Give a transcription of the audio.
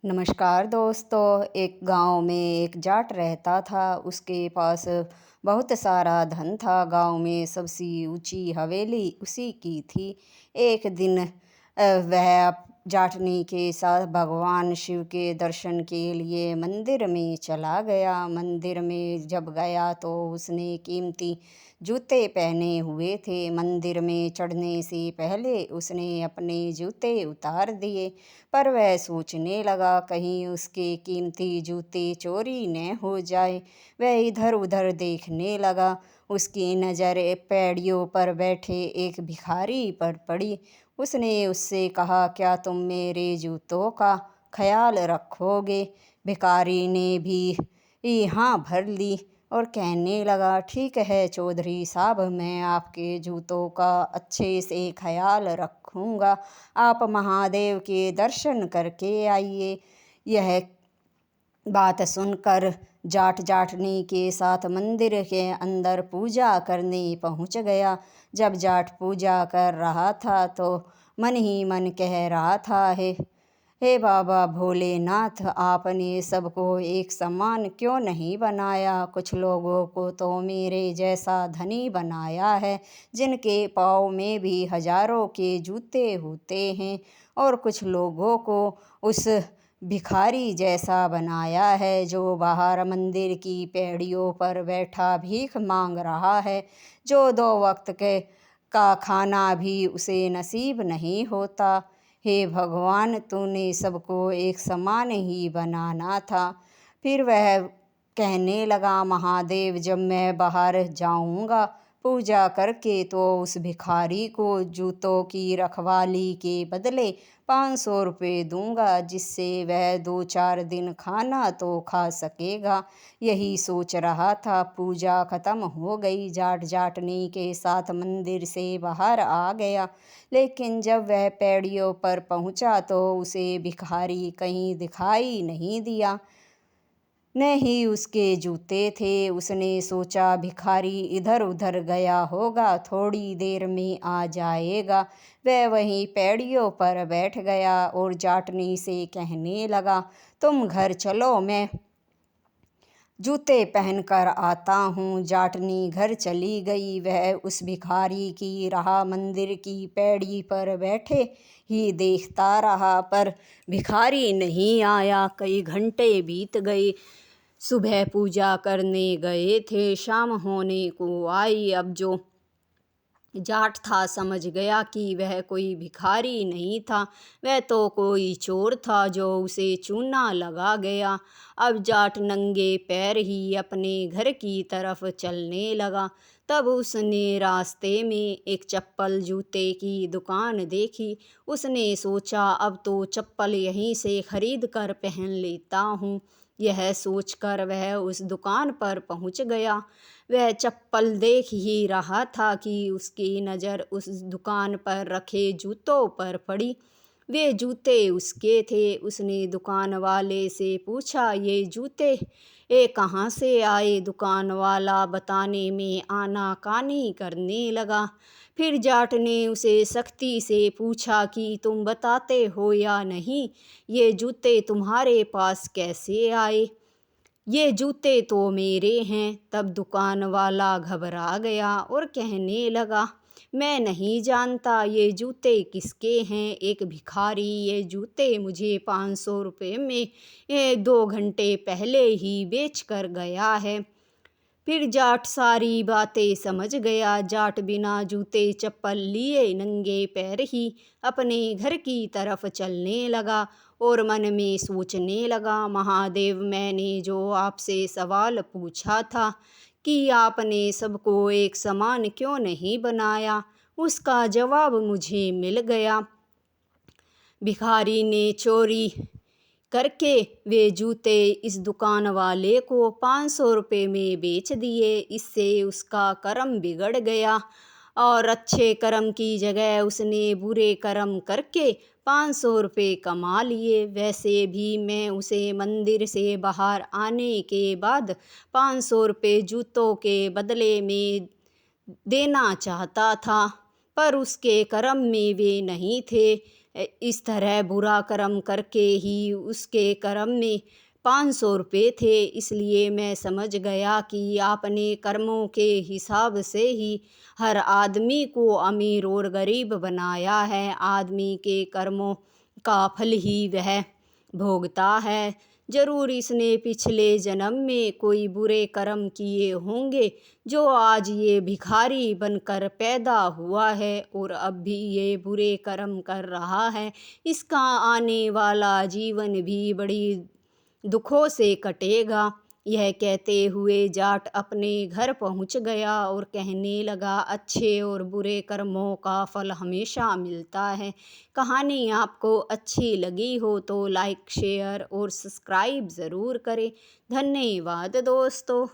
नमस्कार दोस्तों। एक गांव में एक जाट रहता था। उसके पास बहुत सारा धन था। गांव में सबसे ऊंची हवेली उसी की थी। एक दिन वह जाटनी के साथ भगवान शिव के दर्शन के लिए मंदिर में चला गया। मंदिर में जब गया तो उसने कीमती जूते पहने हुए थे। मंदिर में चढ़ने से पहले उसने अपने जूते उतार दिए, पर वह सोचने लगा कहीं उसके कीमती जूते चोरी न हो जाए। वह इधर उधर देखने लगा। उसकी नज़र पैड़ियों पर बैठे एक भिखारी पर पड़ी। उसने उससे कहा, क्या तुम मेरे जूतों का ख्याल रखोगे? भिखारी ने भी हाँ भर ली और कहने लगा, ठीक है चौधरी साहब, मैं आपके जूतों का अच्छे से ख्याल रखूँगा। आप महादेव के दर्शन करके आइए। यह बात सुनकर जाट जाटनी के साथ मंदिर के अंदर पूजा करने पहुंच गया। जब जाट पूजा कर रहा था तो मन ही मन कह रहा था, हे बाबा भोलेनाथ, आपने सबको एक समान क्यों नहीं बनाया? कुछ लोगों को तो मेरे जैसा धनी बनाया है, जिनके पाँव में भी हजारों के जूते होते हैं, और कुछ लोगों को उस भिखारी जैसा बनाया है जो बाहर मंदिर की पैड़ियों पर बैठा भीख मांग रहा है, जो 2 वक्त के का खाना भी उसे नसीब नहीं होता। हे भगवान, तूने सबको एक समान ही बनाना था। फिर वह कहने लगा, महादेव, जब मैं बाहर जाऊंगा पूजा करके तो उस भिखारी को जूतों की रखवाली के बदले 500 रुपये दूंगा, जिससे वह 2-4 दिन खाना तो खा सकेगा। यही सोच रहा था, पूजा खत्म हो गई। जाट जाटनी के साथ मंदिर से बाहर आ गया, लेकिन जब वह पैड़ियों पर पहुंचा तो उसे भिखारी कहीं दिखाई नहीं दिया, न ही उसके जूते थे। उसने सोचा भिखारी इधर उधर गया होगा, थोड़ी देर में आ जाएगा। वह वहीं पैड़ियों पर बैठ गया और जाटनी से कहने लगा, तुम घर चलो, मैं जूते पहनकर आता हूँ। जाटनी घर चली गई। वह उस भिखारी की राह मंदिर की पैड़ी पर बैठे ही देखता रहा, पर भिखारी नहीं आया। कई घंटे बीत गए। सुबह पूजा करने गए थे, शाम होने को आई। अब जो जाट था समझ गया कि वह कोई भिखारी नहीं था, वह तो कोई चोर था जो उसे चूना लगा गया। अब जाट नंगे पैर ही अपने घर की तरफ चलने लगा। तब उसने रास्ते में एक चप्पल जूते की दुकान देखी। उसने सोचा, अब तो चप्पल यहीं से खरीद कर पहन लेता हूँ। यह सोचकर वह उस दुकान पर पहुँच गया। वह चप्पल देख ही रहा था कि उसकी नज़र उस दुकान पर रखे जूतों पर पड़ी। वे जूते उसके थे। उसने दुकान वाले से पूछा, ये जूते कहाँ से आए? दुकान वाला बताने में आनाकानी करने लगा। फिर जाट ने उसे सख्ती से पूछा कि तुम बताते हो या नहीं, ये जूते तुम्हारे पास कैसे आए? ये जूते तो मेरे हैं। तब दुकान वाला घबरा गया और कहने लगा, मैं नहीं जानता ये जूते किसके हैं। एक भिखारी ये जूते मुझे 500 रुपये में 2 घंटे पहले ही बेच कर गया है। फिर जाट सारी बातें समझ गया। जाट बिना जूते चप्पल लिए नंगे पैर ही अपने घर की तरफ चलने लगा और मन में सोचने लगा, महादेव, मैंने जो आपसे सवाल पूछा था कि आपने सबको एक समान क्यों नहीं बनाया, उसका जवाब मुझे मिल गया। भिखारी ने चोरी करके वे जूते इस दुकान वाले को 500 रुपये में बेच दिए। इससे उसका कर्म बिगड़ गया और अच्छे कर्म की जगह उसने बुरे कर्म करके 500 रुपये कमा लिए। वैसे भी मैं उसे मंदिर से बाहर आने के बाद 500 रुपये जूतों के बदले में देना चाहता था, पर उसके कर्म में वे नहीं थे। इस तरह बुरा कर्म करके ही उसके कर्म में 500 रुपये थे। इसलिए मैं समझ गया कि आपने कर्मों के हिसाब से ही हर आदमी को अमीर और गरीब बनाया है। आदमी के कर्मों का फल ही वह भोगता है। जरूर इसने पिछले जन्म में कोई बुरे कर्म किए होंगे, जो आज ये भिखारी बनकर पैदा हुआ है और अब भी ये बुरे कर्म कर रहा है। इसका आने वाला जीवन भी बड़ी दुखों से कटेगा। यह कहते हुए जाट अपने घर पहुंच गया और कहने लगा, अच्छे और बुरे कर्मों का फल हमेशा मिलता है। कहानी आपको अच्छी लगी हो तो लाइक, शेयर और सब्सक्राइब ज़रूर करें। धन्यवाद दोस्तों।